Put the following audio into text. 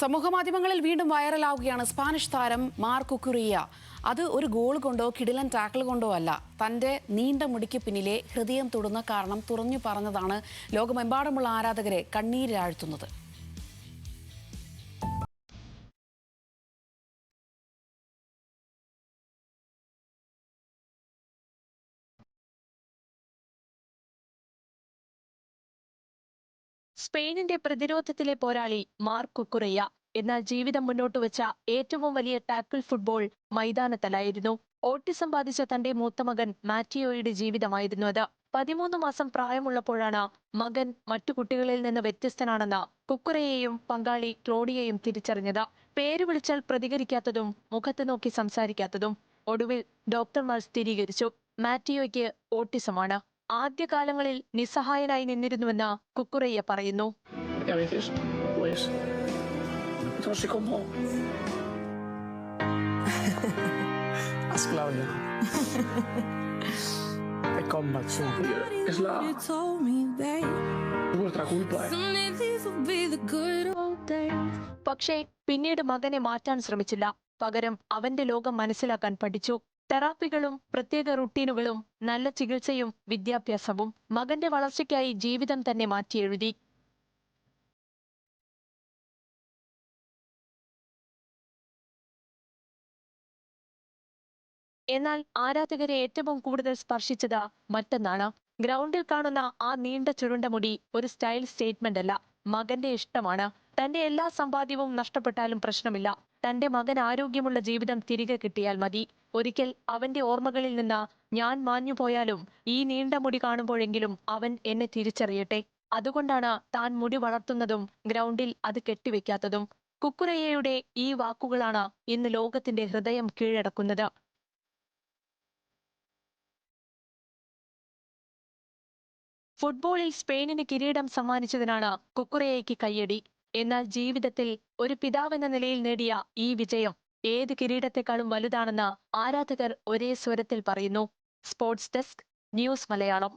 സമൂഹമാധ്യമങ്ങളിൽ വീണ്ടും വൈറലാവുകയാണ് സ്പാനിഷ് താരം മാർക്ക് കുക്കുറിയ. അത് ഒരു ഗോൾ കൊണ്ടോ കിടിലൻ ടാക്കിൾ കൊണ്ടോ അല്ല, തന്റെ നീണ്ട മുടിക്ക് പിന്നിലെ ഹൃദയം തൊടുന്ന കാരണം തുറന്നു പറഞ്ഞതാണ് ലോകമെമ്പാടുമുള്ള ആരാധകരെ കണ്ണീരിലാഴ്ത്തുന്നത്. സ്പെയിനിന്റെ പ്രതിരോധത്തിലെ പോരാളി മാർക്ക് കുക്കുറയ്യ. എന്നാൽ ജീവിതം മുന്നോട്ട് വെച്ച ഏറ്റവും വലിയ ടാക്കിൾ ഫുട്ബോൾ മൈതാനത്തലായിരുന്നു. ഓട്ടിസം ബാധിച്ച തന്റെ മൂത്ത മകൻ മാറ്റിയോയുടെ ജീവിതമായിരുന്നു അത്. 13 മാസം പ്രായമുള്ളപ്പോഴാണ് മകൻ മറ്റു കുട്ടികളിൽ നിന്ന് വ്യത്യസ്തനാണെന്ന് കുക്കുറയെയും പങ്കാളി ക്ലോഡിയയും തിരിച്ചറിഞ്ഞത്. പേര് വിളിച്ചാൽ പ്രതികരിക്കാത്തതും മുഖത്ത് നോക്കി സംസാരിക്കാത്തതും. ഒടുവിൽ ഡോക്ടർമാർ സ്ഥിരീകരിച്ചു, മാറ്റിയോയ്ക്ക് ഓട്ടിസമാണ്. ആദ്യകാലങ്ങളിൽ നിസ്സഹായനായി നിന്നിരുന്നുവെന്ന് കുക്കുറയ്യ പറയുന്നു. Haz Claudia. Te combatso. Es vuestra culpa, പക്ഷേ പിന്നീട് മകനെ മാറ്റാൻ ശ്രമിച്ചില്ല. പകരം അവന്റെ ലോകം മനസ്സിലാക്കാൻ പഠിച്ചു. തെറാപ്പികളും പ്രത്യേക റുട്ടീനുകളും നല്ല ചികിത്സയും വിദ്യാഭ്യാസവും. മകന്റെ വളർച്ചയ്ക്കായി ജീവിതം തന്നെ മാറ്റിയെഴുതി. എന്നാൽ ആരാധകരെ ഏറ്റവും കൂടുതൽ സ്പർശിച്ചത് മറ്റൊന്നാണ്. ഗ്രൗണ്ടിൽ കാണുന്ന ആ നീണ്ട ചുരുണ്ട മുടി ഒരു സ്റ്റൈൽ സ്റ്റേറ്റ്മെന്റ് അല്ല, മകന്റെ ഇഷ്ടമാണ്. തന്റെ എല്ലാ സമ്പാദ്യവും നഷ്ടപ്പെട്ടാലും പ്രശ്നമില്ല, തന്റെ മകൻ ആരോഗ്യമുള്ള ജീവിതം തിരികെ കിട്ടിയാൽ മതി. ഒരിക്കൽ അവന്റെ ഓർമ്മകളിൽ നിന്ന് ഞാൻ മാഞ്ഞു പോയാലും ഈ നീണ്ട മുടി കാണുമ്പോഴെങ്കിലും അവൻ എന്നെ തിരിച്ചറിയട്ടെ. അതുകൊണ്ടാണ് താൻ മുടി വളർത്തുന്നതും ഗ്രൗണ്ടിൽ അത് കെട്ടിവെക്കാത്തതും. കുക്കുറയ്യയുടെ ഈ വാക്കുകളാണ് ഇന്ന് ലോകത്തിന്റെ ഹൃദയം കീഴടക്കുന്നത്. ഫുട്ബോളിൽ സ്പെയിനിന് കിരീടം സമ്മാനിച്ചതിനാണ് കുക്കുറയ്യയ്ക്ക് കയ്യടി. എന്നാൽ ജീവിതത്തിൽ ഒരു പിതാവെന്ന നിലയിൽ നേടിയ ഈ വിജയം ഏത് കിരീടത്തെക്കാളും വലുതാണെന്ന് ആരാധകർ ഒരേ സ്വരത്തിൽ പറയുന്നു. Sports desk, news Malayalam.